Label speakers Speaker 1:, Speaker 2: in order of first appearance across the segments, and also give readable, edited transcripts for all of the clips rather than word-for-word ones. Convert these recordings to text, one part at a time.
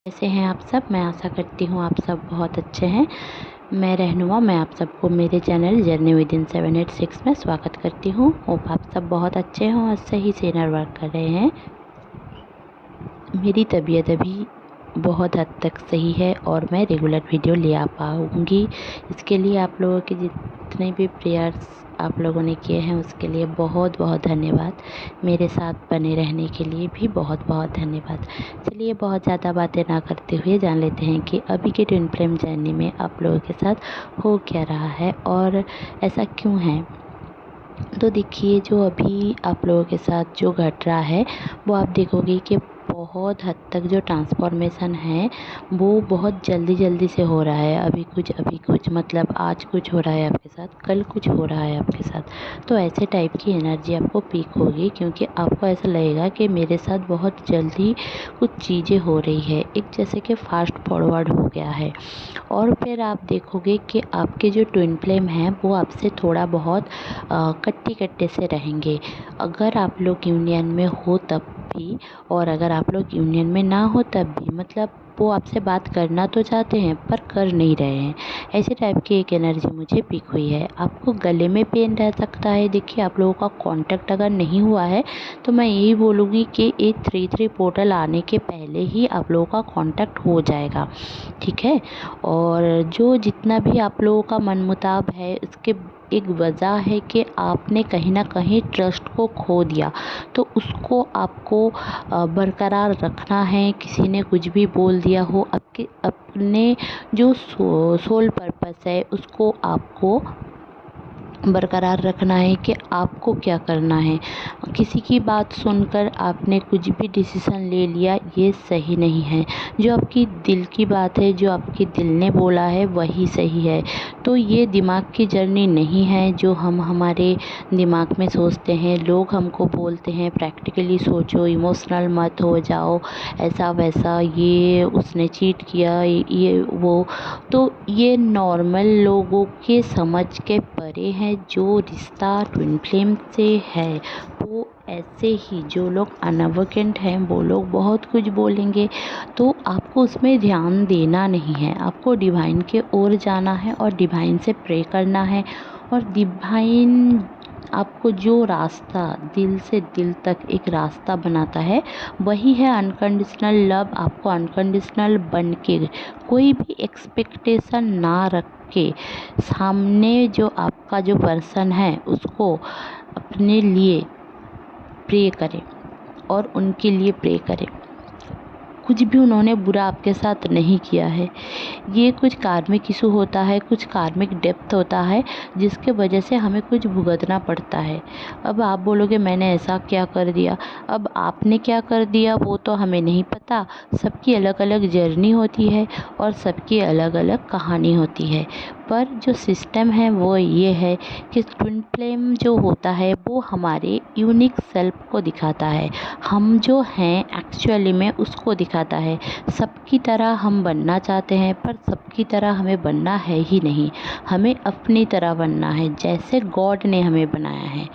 Speaker 1: कैसे हैं आप सब। मैं आशा करती हूँ आप सब बहुत अच्छे हैं। मैं रहनुमा, मैं आप सबको मेरे चैनल जर्नी विद इन 786 में स्वागत करती हूँ। होप आप सब बहुत अच्छे हों और सही से इनर वर्क कर रहे हैं। मेरी तबीयत अभी बहुत हद तक सही है और मैं रेगुलर वीडियो ले आ पाऊँगी। इसके लिए आप लोगों के जितने भी प्रेयर्स आप लोगों ने किए हैं उसके लिए बहुत बहुत धन्यवाद। मेरे साथ बने रहने के लिए भी बहुत बहुत धन्यवाद। चलिए बहुत ज़्यादा बातें ना करते हुए जान लेते हैं कि अभी के ट्विन फ्लेम जर्नी में आप लोगों के साथ हो क्या रहा है और ऐसा क्यों है। तो देखिए, जो अभी आप लोगों के साथ जो घट रहा है वो आप देखोगे कि बहुत हद तक जो ट्रांसफॉर्मेशन है वो बहुत जल्दी जल्दी से हो रहा है। अभी कुछ मतलब आज कुछ हो रहा है आपके साथ, कल कुछ हो रहा है आपके साथ। तो ऐसे टाइप की एनर्जी आपको पीक होगी क्योंकि आपको ऐसा लगेगा कि मेरे साथ बहुत जल्दी कुछ चीज़ें हो रही है, एक जैसे कि फास्ट फॉरवर्ड हो गया है। और फिर आप देखोगे कि आपके जो ट्विन फ्लेम हैं वो आपसे थोड़ा बहुत कट्टे कट्टे से रहेंगे। अगर आप लोग यूनियन में हो तब भी और अगर आप लोग यूनियन में ना हो तब भी, मतलब वो आपसे बात करना तो चाहते हैं पर कर नहीं रहे हैं। ऐसे टाइप की एक एनर्जी मुझे पिक हुई है। आपको गले में पेन रह सकता है। देखिए, आप लोगों का कांटेक्ट अगर नहीं हुआ है तो मैं यही बोलूँगी कि 833 पोर्टल आने के पहले ही आप लोगों का कांटेक्ट हो जाएगा, ठीक है। और जो जितना भी आप लोगों का मनमुटाव है इसके एक वजह है कि आपने कहीं ना कहीं ट्रस्ट को खो दिया। तो उसको आपको बरकरार रखना है। किसी ने कुछ भी बोल दिया हो, आपके अपने जो सोल पर्पस है उसको आपको बरकरार रखना है कि आपको क्या करना है। किसी की बात सुनकर आपने कुछ भी डिसीज़न ले लिया, ये सही नहीं है। जो आपकी दिल की बात है, जो आपके दिल ने बोला है वही सही है। तो ये दिमाग की जर्नी नहीं है जो हम हमारे दिमाग में सोचते हैं। लोग हमको बोलते हैं प्रैक्टिकली सोचो, इमोशनल मत हो जाओ, ऐसा वैसा, ये उसने चीट किया, ये वो। तो ये नॉर्मल लोगों के समझ के परे है। जो रिश्ता ट्विन फ्लेम से है वो ऐसे ही, जो लोग अनअवेकेंट हैं वो लोग बहुत कुछ बोलेंगे। तो आपको उसमें ध्यान देना नहीं है। आपको डिवाइन के ओर जाना है और डिवाइन से प्रे करना है। और डिवाइन आपको जो रास्ता दिल से दिल तक एक रास्ता बनाता है वही है अनकंडीशनल लव। आपको अनकंडीशनल बन के, कोई भी एक्सपेक्टेशन ना रख के, सामने जो आपका जो पर्सन है उसको अपने लिए प्रे करें और उनके लिए प्रे करें। कुछ भी उन्होंने बुरा आपके साथ नहीं किया है। ये कुछ कार्मिक इशू होता है, कुछ कार्मिक डेप्थ होता है जिसके वजह से हमें कुछ भुगतना पड़ता है। अब आप बोलोगे मैंने ऐसा क्या कर दिया। अब आपने क्या कर दिया वो तो हमें नहीं पता। सबकी अलग अलग जर्नी होती है और सबकी अलग अलग कहानी होती है। पर जो सिस्टम है वो ये है कि ट्विन फ्लेम जो होता है वो हमारे यूनिक सेल्फ को दिखाता है। हम जो हैं एक्चुअली में उसको दिखाता है। सबकी तरह हम बनना चाहते हैं पर सबकी तरह हमें बनना है ही नहीं। हमें अपनी तरह बनना है, जैसे गॉड ने हमें बनाया है,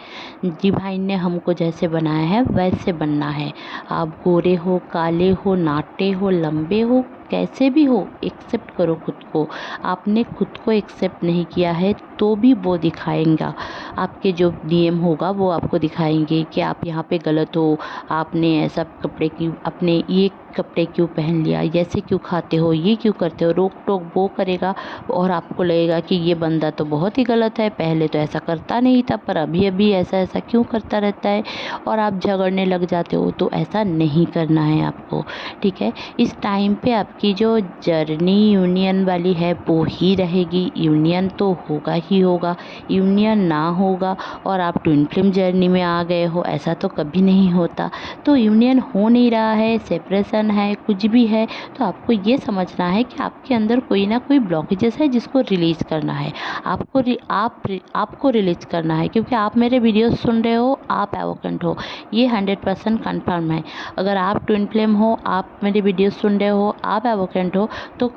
Speaker 1: डिवाइन ने हमको जैसे बनाया है वैसे बनना है। आप गोरे हो, काले हो, नाटे हो, लंबे हो, कैसे भी हो, एक्सेप्ट करो खुद को। आपने खुद को एक्सेप्ट नहीं किया है तो भी वो दिखाएंगा। आपके जो डीएम होगा वो आपको दिखाएंगे कि आप यहाँ पे गलत हो, आपने ऐसा कपड़े क्यों, आपने ये कपड़े क्यों पहन लिया, ऐसे क्यों खाते हो, ये क्यों करते हो, रोक टोक वो करेगा। और आपको लगेगा कि ये बंदा तो बहुत ही गलत है, पहले तो ऐसा करता नहीं था पर अभी अभी ऐसा ऐसा क्यों करता रहता है। और आप झगड़ने लग जाते हो। तो ऐसा नहीं करना है आपको, ठीक है। इस टाइम पे आपकी जो जर्नी यूनियन वाली है वो ही रहेगी। यूनियन तो होगा ही होगा। यूनियन ना होगा और आप ट्विन फ्लेम जर्नी में आ गए हो, ऐसा तो कभी नहीं होता। तो यूनियन हो नहीं रहा है, सेपरेशन है, कुछ भी है, तो आपको ये समझना है कि आपके अंदर कोई ना कोई ब्लॉकेजेस है जिसको रिलीज़ करना है। आपको रिलीज़ करना है क्योंकि आप मेरे वीडियोस सुन रहे हो, आप एवोकेंट हो, ये 100% कन्फर्म है। अगर आप ट्विन फ्लेम हो, आप मेरे वीडियोस सुन रहे हो, आप एवोकेंट हो, तो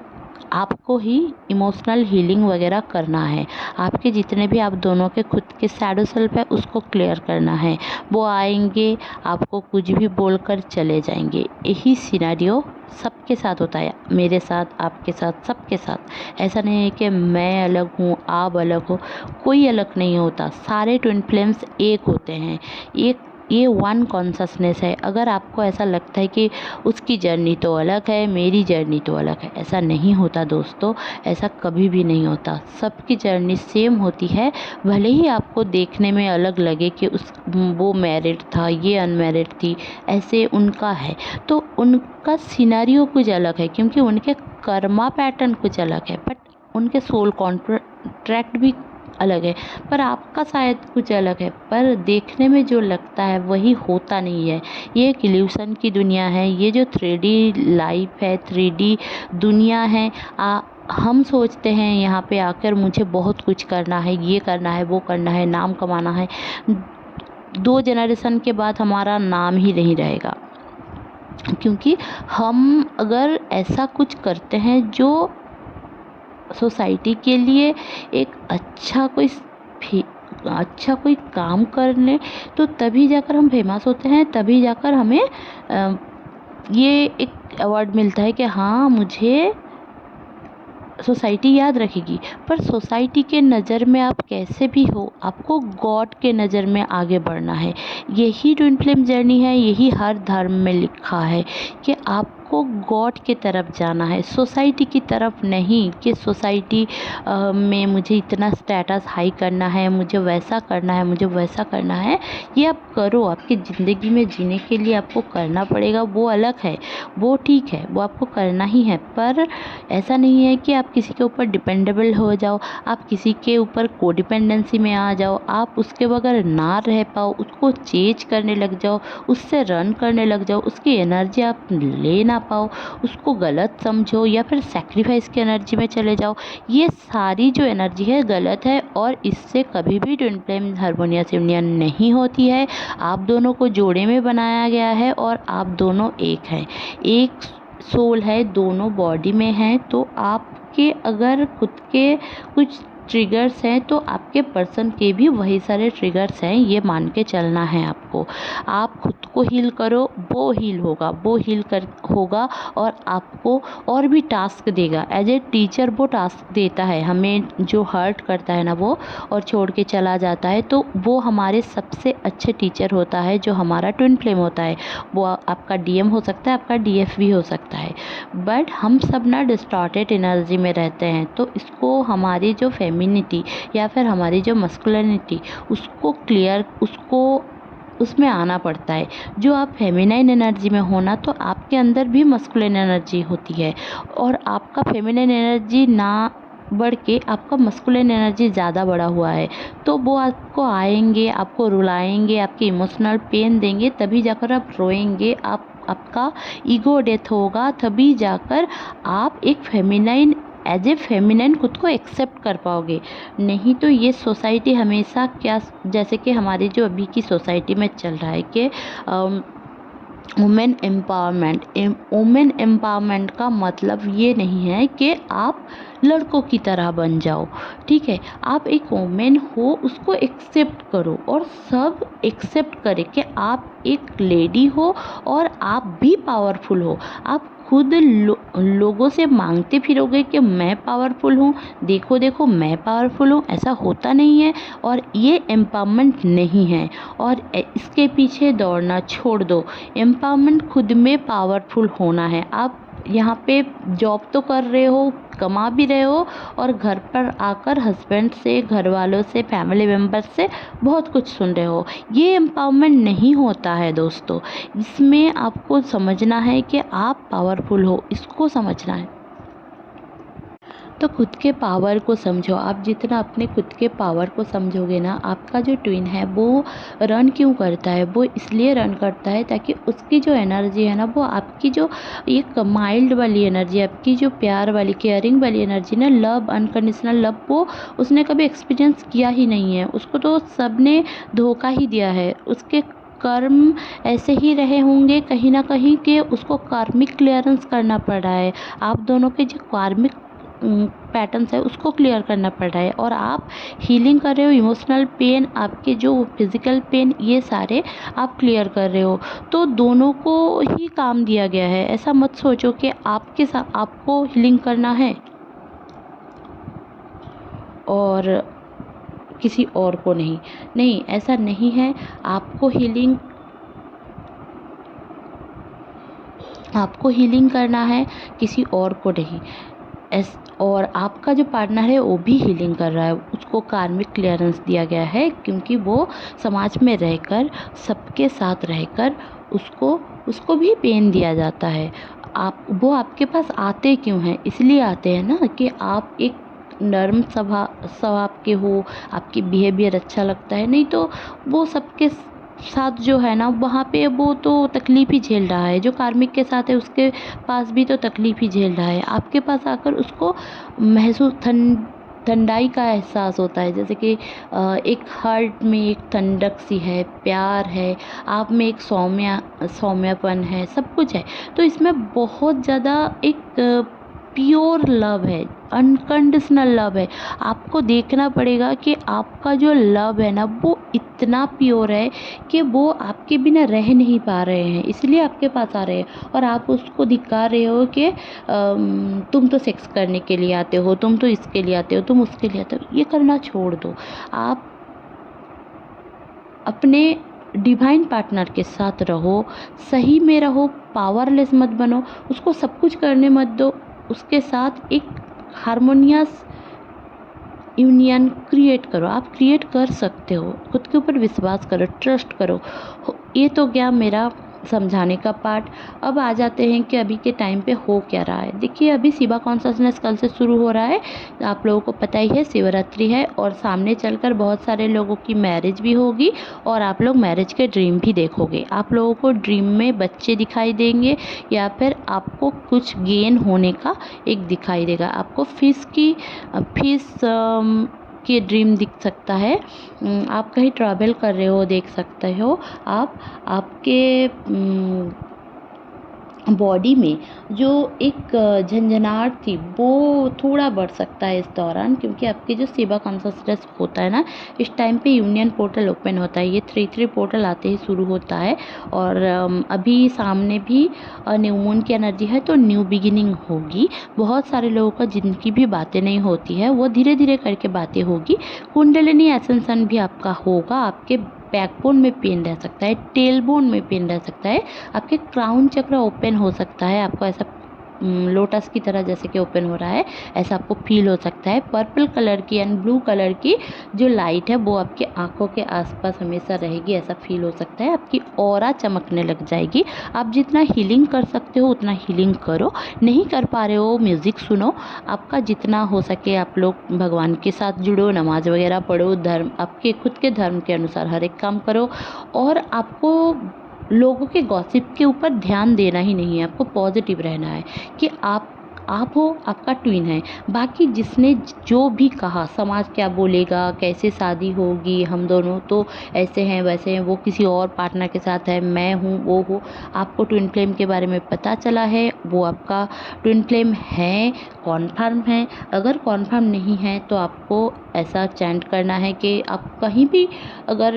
Speaker 1: आपको ही इमोशनल हीलिंग वगैरह करना है। आपके जितने भी आप दोनों के खुद के शैडो सेल्फ है उसको क्लियर करना है। वो आएंगे, आपको कुछ भी बोलकर चले जाएंगे। यही सिनेरियो सबके साथ होता है, मेरे साथ, आपके साथ, सबके साथ। ऐसा नहीं है कि मैं अलग हूँ, आप अलग हो, कोई अलग नहीं होता। सारे ट्विन फ्लेम्स एक होते हैं। एक ये वन कॉन्शसनेस है। अगर आपको ऐसा लगता है कि उसकी जर्नी तो अलग है, मेरी जर्नी तो अलग है, ऐसा नहीं होता दोस्तों, ऐसा कभी भी नहीं होता। सबकी जर्नी सेम होती है। भले ही आपको देखने में अलग लगे कि वो मैरिड था, ये अनमैरिड थी, ऐसे उनका है, तो उनका सिनेरियो कुछ अलग है क्योंकि उनके कर्मा पैटर्न कुछ अलग है, बट उनके सोल कॉन्ट्रैक्ट भी अलग है। पर आपका शायद कुछ अलग है, पर देखने में जो लगता है वही होता नहीं है। ये एक इल्यूशन की दुनिया है। ये जो 3D लाइफ है, 3D दुनिया है, हम सोचते हैं यहाँ पे आकर मुझे बहुत कुछ करना है, ये करना है, वो करना है, नाम कमाना है। 2 जनरेशन के बाद हमारा नाम ही नहीं रहेगा, क्योंकि हम अगर ऐसा कुछ करते हैं जो सोसाइटी के लिए एक अच्छा कोई काम कर ले, तो तभी जाकर हम फेमस होते हैं, तभी जाकर हमें ये एक अवार्ड मिलता है कि हाँ, मुझे सोसाइटी याद रखेगी। पर सोसाइटी के नज़र में आप कैसे भी हो, आपको गॉड के नज़र में आगे बढ़ना है। यही ट्विन फ्लेम जर्नी है, यही हर धर्म में लिखा है कि आपको गॉड की तरफ जाना है, सोसाइटी की तरफ नहीं कि सोसाइटी में मुझे इतना स्टेटस हाई करना है, मुझे वैसा करना है, मुझे वैसा करना है। ये आप करो, आपकी ज़िंदगी में जीने के लिए आपको करना पड़ेगा, वो अलग है, वो ठीक है, वो आपको करना ही है। पर ऐसा नहीं है कि आप किसी के ऊपर डिपेंडेबल हो जाओ, आप किसी के ऊपर कोडिपेंडेंसी में आ जाओ, आप उसके बगैर ना रह पाओ, उसको चेज करने लग जाओ, उससे रन करने लग जाओ, उसकी एनर्जी आप ले ना पाओ, उसको गलत समझो या फिर सेक्रीफाइस की एनर्जी में चले जाओ। ये सारी जो एनर्जी है गलत है और इससे कभी भी ट्विन फ्लेम हार्मोनियस यूनियन नहीं होती है। आप दोनों को जोड़े में बनाया गया है और आप दोनों एक हैं, एक सोल है, दोनों बॉडी में हैं। तो आपके अगर खुद के कुछ ट्रिगर्स हैं तो आपके पर्सन के भी वही सारे ट्रिगर्स हैं, ये मान के चलना है आपको। आप खुद को हील करो, वो हील होगा, वो हील कर होगा और आपको और भी टास्क देगा। एज ए टीचर वो टास्क देता है हमें, जो हर्ट करता है ना वो और छोड़ के चला जाता है, तो वो हमारे सबसे अच्छे टीचर होता है जो हमारा ट्विन फ्लेम होता है। वो आपका डीएम हो सकता है, आपका डीएफ भी हो सकता है। बट हम सब ना डिस्टॉर्टेड एनर्जी में रहते हैं, तो इसको हमारी जो फेमिनिटी या फिर हमारी जो मस्कुलिनिटी उसको उसमें आना पड़ता है। जो आप फेमिनाइन एनर्जी में हो ना, तो आपके अंदर भी मस्कुलिन एनर्जी होती है और आपका फेमिनाइन एनर्जी ना बढ़ के आपका मस्कुलिन एनर्जी ज़्यादा बढ़ा हुआ है, तो वो आपको आएंगे, आपको रुलाएंगे, आपके इमोशनल पेन देंगे, तभी जाकर आप रोएंगे, आपका ईगो डेथ होगा, तभी जाकर आप एक फेमिनाइन एज ए फेमिनाइन खुद को एक्सेप्ट कर पाओगे। नहीं तो ये सोसाइटी हमेशा क्या, जैसे कि हमारी जो अभी की सोसाइटी में चल रहा है कि वुमेन एम्पावरमेंट। वुमेन एम्पावरमेंट का मतलब ये नहीं है कि आप लड़कों की तरह बन जाओ, ठीक है। आप एक वुमेन हो, उसको एक्सेप्ट करो और सब एक्सेप्ट करें कि आप एक लेडी हो और आप भी पावरफुल हो। आप खुद लोगों से मांगते फिरोगे कि मैं पावरफुल हूँ, देखो देखो मैं पावरफुल हूँ, ऐसा होता नहीं है और ये एम्पावरमेंट नहीं है। और इसके पीछे दौड़ना छोड़ दो। एम्पावरमेंट खुद में पावरफुल होना है। आप यहाँ पे जॉब तो कर रहे हो, कमा भी रहे हो और घर पर आकर हस्बैंड से, घर वालों से, फैमिली मेम्बर से बहुत कुछ सुन रहे हो। ये एम्पावरमेंट नहीं होता है दोस्तों। इसमें आपको समझना है कि आप पावरफुल हो, इसको समझना है। तो खुद के पावर को समझो। आप जितना अपने खुद के पावर को समझोगे ना, आपका जो ट्विन है वो रन क्यों करता है, वो इसलिए रन करता है ताकि उसकी जो एनर्जी है ना, वो आपकी जो एक माइल्ड वाली एनर्जी, आपकी जो प्यार वाली, केयरिंग वाली एनर्जी ना, लव, अनकंडीशनल लव, वो उसने कभी एक्सपीरियंस किया ही नहीं है। उसको तो सब ने धोखा ही दिया है। उसके कर्म ऐसे ही रहे होंगे कहीं ना कहीं कि उसको कार्मिक क्लियरेंस करना पड़ा है। आप दोनों के जो कार्मिक पैटर्न्स है उसको क्लियर करना पड़ रहा है, और आप हीलिंग कर रहे हो इमोशनल पेन, आपके जो फिज़िकल पेन, ये सारे आप क्लियर कर रहे हो। तो दोनों को ही काम दिया गया है। ऐसा मत सोचो कि आपके साथ आपको हीलिंग करना है और किसी और को नहीं। नहीं, ऐसा नहीं है। आपको हीलिंग करना है, किसी और को नहीं। और आपका जो पार्टनर है वो भी हीलिंग कर रहा है, उसको कार्मिक क्लियरेंस दिया गया है, क्योंकि वो समाज में रहकर, सबके साथ रहकर उसको भी पेन दिया जाता है। वो आपके पास आते क्यों हैं? इसलिए आते हैं ना कि आप एक नर्म स्वभाव के हो, आपकी बिहेवियर अच्छा लगता है। नहीं तो वो सबके साथ जो है ना, वहाँ पे वो तो तकलीफ़ ही झेल रहा है। जो कार्मिक के साथ है उसके पास भी तो तकलीफ़ ही झेल रहा है। आपके पास आकर उसको महसूस ठंडाई का एहसास होता है, जैसे कि एक हार्ट में एक ठंडक सी है, प्यार है, आप में एक सौम्यपन है, सब कुछ है। तो इसमें बहुत ज़्यादा एक प्योर लव है, अनकंडीशनल लव है। आपको देखना पड़ेगा कि आपका जो लव है ना, वो इतना प्योर है कि वो आपके बिना रह नहीं पा रहे हैं, इसलिए आपके पास आ रहे हैं। और आप उसको धिक्का रहे हो कि तुम तो सेक्स करने के लिए आते हो, तुम तो इसके लिए आते हो, तुम उसके लिए आते हो। ये करना छोड़ दो। आप अपने डिवाइन पार्टनर के साथ रहो, सही में रहो, पावरलेस मत बनो, उसको सब कुछ करने मत दो। उसके साथ एक हारमोनियस यूनियन क्रिएट करो। आप क्रिएट कर सकते हो, खुद के ऊपर विश्वास करो, ट्रस्ट करो। ये तो गया मेरा समझाने का पार्ट। अब आ जाते हैं कि अभी के टाइम पे हो क्या रहा है। देखिए, अभी शिवा कॉन्शसनेस कल से शुरू हो रहा है। आप लोगों को पता ही है, शिवरात्रि है, और सामने चलकर बहुत सारे लोगों की मैरिज भी होगी, और आप लोग मैरिज के ड्रीम भी देखोगे। आप लोगों को ड्रीम में बच्चे दिखाई देंगे, या फिर आपको कुछ गेन होने का एक दिखाई देगा। आपको फिश के ड्रीम दिख सकता है। आप कहीं ट्रैवल कर रहे हो, देख सकते हो आप। आपके बॉडी में जो एक झंझनाहट थी, वो थोड़ा बढ़ सकता है इस दौरान, क्योंकि आपके जो शिवा कॉन्शसनेस होता है ना, इस टाइम पे यूनियन पोर्टल ओपन होता है। ये 3-3 पोर्टल आते ही शुरू होता है। और अभी सामने भी न्यू मून की एनर्जी है, तो न्यू बिगिनिंग होगी। बहुत सारे लोगों का जिनकी भी बातें नहीं होती है, वो धीरे धीरे करके बातें होगी। कुंडलिनी एसेंशन भी आपका होगा। आपके बैकबोन में पेन रह सकता है, टेलबोन में पेन रह सकता है, आपके क्राउन चक्र ओपन हो सकता है। आपको ऐसा लोटस की तरह जैसे कि ओपन हो रहा है, ऐसा आपको फील हो सकता है। पर्पल कलर की एंड ब्लू कलर की जो लाइट है, वो आपकी आंखों के आसपास हमेशा रहेगी, ऐसा फील हो सकता है। आपकी ऑरा चमकने लग जाएगी। आप जितना हीलिंग कर सकते हो उतना हीलिंग करो। नहीं कर पा रहे हो, म्यूज़िक सुनो। आपका जितना हो सके आप लोग भगवान के साथ जुड़ो, नमाज वगैरह पढ़ो, धर्म आपके खुद के धर्म के अनुसार हर एक काम करो। और आपको लोगों के गॉसिप के ऊपर ध्यान देना ही नहीं है, आपको पॉजिटिव रहना है कि आप हो, आपका ट्विन है। बाकी जिसने जो भी कहा, समाज क्या बोलेगा, कैसे शादी होगी, हम दोनों तो ऐसे हैं वैसे हैं, वो किसी और पार्टनर के साथ है, मैं हूँ वो हूँ। आपको ट्विन फ्लेम के बारे में पता चला है, वो आपका ट्विन फ्लेम है, कॉन्फर्म है। अगर कॉन्फर्म नहीं है तो आपको ऐसा चैंट करना है कि आप कहीं भी अगर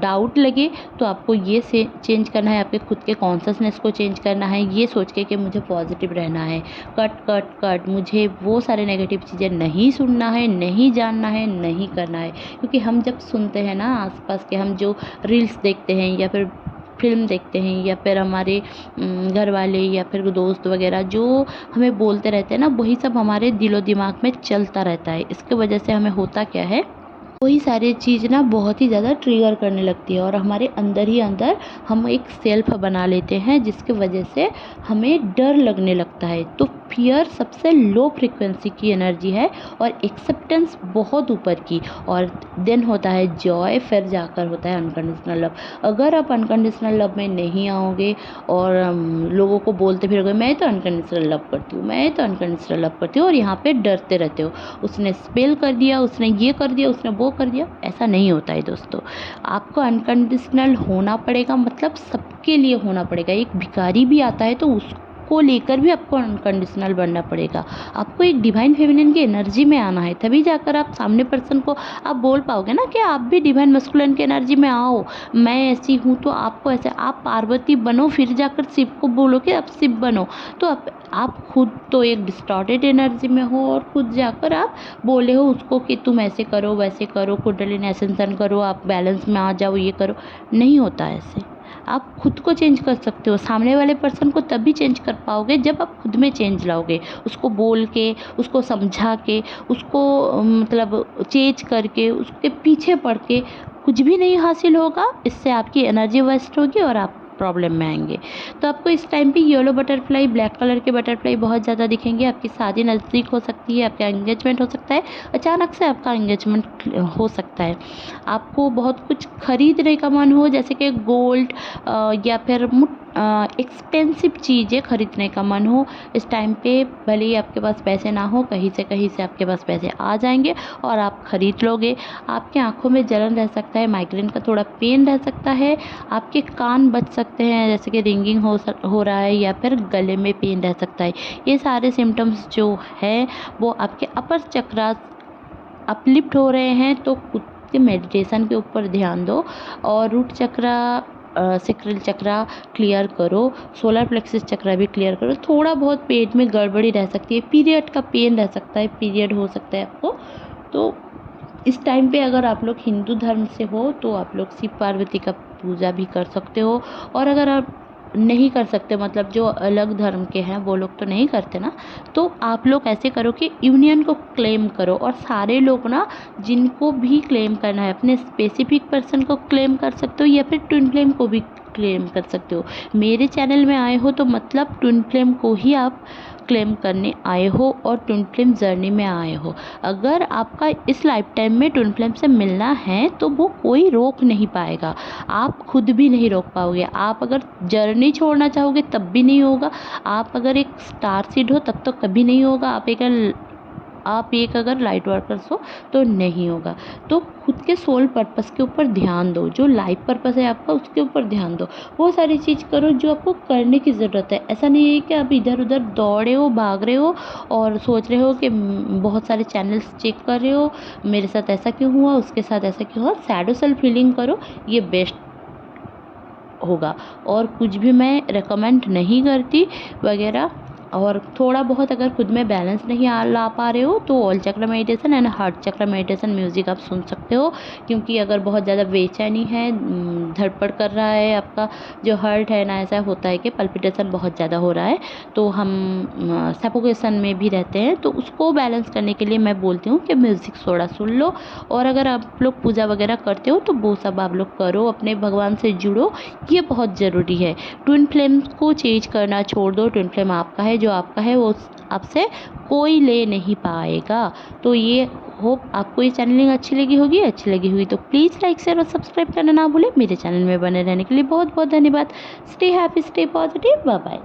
Speaker 1: डाउट लगे तो आपको ये से चेंज करना है, आपके खुद के कॉन्शसनेस को चेंज करना है, ये सोच के कि मुझे पॉजिटिव रहना है। कट कट कट, मुझे वो सारे नेगेटिव चीज़ें नहीं सुनना है, नहीं जानना है, नहीं करना है। क्योंकि हम जब सुनते हैं ना आसपास के, हम जो रील्स देखते हैं या फिर फिल्म देखते हैं, या फिर हमारे घर वाले या फिर दोस्त वगैरह जो हमें बोलते रहते हैं ना, वही सब हमारे दिलो दिमाग में चलता रहता है। इसके वजह से हमें होता क्या है, वही सारी चीज़ ना बहुत ही ज़्यादा ट्रिगर करने लगती है, और हमारे अंदर ही अंदर हम एक सेल्फ बना लेते हैं, जिसकी वजह से हमें डर लगने लगता है। तो फियर सबसे लो फ्रिक्वेंसी की एनर्जी है, और एक्सेप्टेंस बहुत ऊपर की। और देन होता है जॉय, फिर जाकर होता है अनकंडीशनल लव। अगर आप अनकंडीशनल लव में नहीं आओगे और लोगों को बोलते फिरोगे मैं तो अनकंडीशनल लव करती हूँ, मैं तो अनकंडीशनल लव करती हूँ, और यहाँ पे डरते रहते हो, उसने स्पेल कर दिया, उसने ये कर दिया, उसने वो कर दिया, ऐसा नहीं होता है दोस्तों। आपको अनकंडीशनल होना पड़ेगा, मतलब सबके लिए होना पड़ेगा। एक भिखारी भी आता है तो को लेकर भी आपको अनकंडीशनल बनना पड़ेगा। आपको एक डिवाइन फेमिनिन की एनर्जी में आना है, तभी जाकर आप सामने पर्सन को आप बोल पाओगे ना कि आप भी डिवाइन मस्कुलिन की एनर्जी में आओ, मैं ऐसी हूँ तो आपको ऐसे, आप पार्वती बनो फिर जाकर शिव को बोलो कि आप शिव बनो। तो आप खुद तो एक डिस्टॉर्टेड एनर्जी में हो और खुद जाकर आप बोले हो उसको कि तुम ऐसे करो वैसे करो, कुंडलिनी असंसन करो, आप बैलेंस में आ जाओ, ये करो। नहीं होता ऐसे। आप खुद को चेंज कर सकते हो, सामने वाले पर्सन को तभी चेंज कर पाओगे जब आप खुद में चेंज लाओगे, उसको बोल के, उसको समझा के, उसको मतलब चेंज करके, उसके पीछे पड़ के कुछ भी नहीं हासिल होगा। इससे आपकी एनर्जी वेस्ट होगी और आप प्रॉब्लम में आएंगे। तो आपको इस टाइम पे येलो बटरफ्लाई, ब्लैक कलर के बटरफ्लाई बहुत ज़्यादा दिखेंगे। आपकी शादी नज़दीक हो सकती है, आपका एंगेजमेंट हो सकता है, अचानक से आपका एंगेजमेंट हो सकता है। आपको बहुत कुछ खरीदने का मन हो, जैसे कि गोल्ड या फिर एक्सपेंसिव चीज़ें खरीदने का मन हो। इस टाइम पे भले ही आपके पास पैसे ना हो, कहीं से आपके पास पैसे आ जाएंगे और आप खरीद लोगे। आपकी आंखों में जलन रह सकता है, माइग्रेन का थोड़ा पेन रह सकता है, आपके कान बच सकते हैं, जैसे कि रिंगिंग हो रहा है, या फिर गले में पेन रह सकता है। ये सारे सिम्टम्स जो है वो आपके अपर चक्रा अपलिफ्ट हो रहे हैं। तो खुद के मेडिटेशन के ऊपर ध्यान दो और रूट चक्रा, सेक्रल चक्रा क्लियर करो, सोलर प्लेक्सिस चक्रा भी क्लियर करो। थोड़ा बहुत पेट में गड़बड़ी रह सकती है, पीरियड का पेन रह सकता है, पीरियड हो सकता है आपको। तो इस टाइम पे अगर आप लोग हिंदू धर्म से हो तो आप लोग शिव पार्वती का पूजा भी कर सकते हो। और अगर आप नहीं कर सकते, मतलब जो अलग धर्म के हैं वो लोग तो नहीं करते ना, तो आप लोग ऐसे करो कि यूनियन को क्लेम करो। और सारे लोग ना, जिनको भी क्लेम करना है, अपने स्पेसिफिक पर्सन को क्लेम कर सकते हो या फिर ट्विन फ्लेम को भी क्लेम कर सकते हो। मेरे चैनल में आए हो तो मतलब ट्विन फ्लेम को ही आप क्लेम करने आए हो और ट्विन फ्लेम जर्नी में आए हो। अगर आपका इस लाइफ टाइम में ट्विन फ्लेम से मिलना है तो वो कोई रोक नहीं पाएगा, आप खुद भी नहीं रोक पाओगे। आप अगर जर्नी छोड़ना चाहोगे तब भी नहीं होगा, आप अगर एक स्टार सीड हो तब तो कभी नहीं होगा, आप एक अगर लाइट वर्कर्स हो तो नहीं होगा। तो खुद के सोल पर्पस के ऊपर ध्यान दो, जो लाइफ पर्पस है आपका उसके ऊपर ध्यान दो। वो सारी चीज़ करो जो आपको करने की ज़रूरत है। ऐसा नहीं है कि आप इधर उधर दौड़े हो, भाग रहे हो और सोच रहे हो कि बहुत सारे चैनल्स चेक कर रहे हो, मेरे साथ ऐसा क्यों हुआ, उसके साथ ऐसा क्यों हुआ। सैडो सेल्फ फीलिंग करो, ये बेस्ट होगा। और कुछ भी मैं रेकमेंड नहीं करती वगैरह। और थोड़ा बहुत अगर खुद में बैलेंस नहीं ला पा रहे हो तो ऑल चक्र मेडिटेशन एंड हार्ट चक्र मेडिटेशन म्यूज़िक आप सुन सकते हो। क्योंकि अगर बहुत ज़्यादा बेचैनी है, धड़पड़ कर रहा है आपका जो हार्ट है ना, ऐसा होता है कि पल्पिटेशन बहुत ज़्यादा हो रहा है, तो हम सफोकेशन में भी रहते हैं। तो उसको बैलेंस करने के लिए मैं बोलती हूँ कि म्यूज़िक थोड़ा सुन लो। और अगर आप लोग पूजा वगैरह करते हो तो वो सब आप लोग करो, अपने भगवान से जुड़ो, ये बहुत ज़रूरी है। ट्विन फ्लेम को चेंज करना छोड़ दो, ट्विन फ्लेम आपका है, जो आपका है वो आपसे कोई ले नहीं पाएगा। तो ये होप आपको ये चैनलिंग अच्छी लगी होगी तो प्लीज़ लाइक शेयर और सब्सक्राइब करना ना भूलें। मेरे चैनल में बने रहने के लिए बहुत बहुत धन्यवाद। Stay happy, stay positive, bye bye.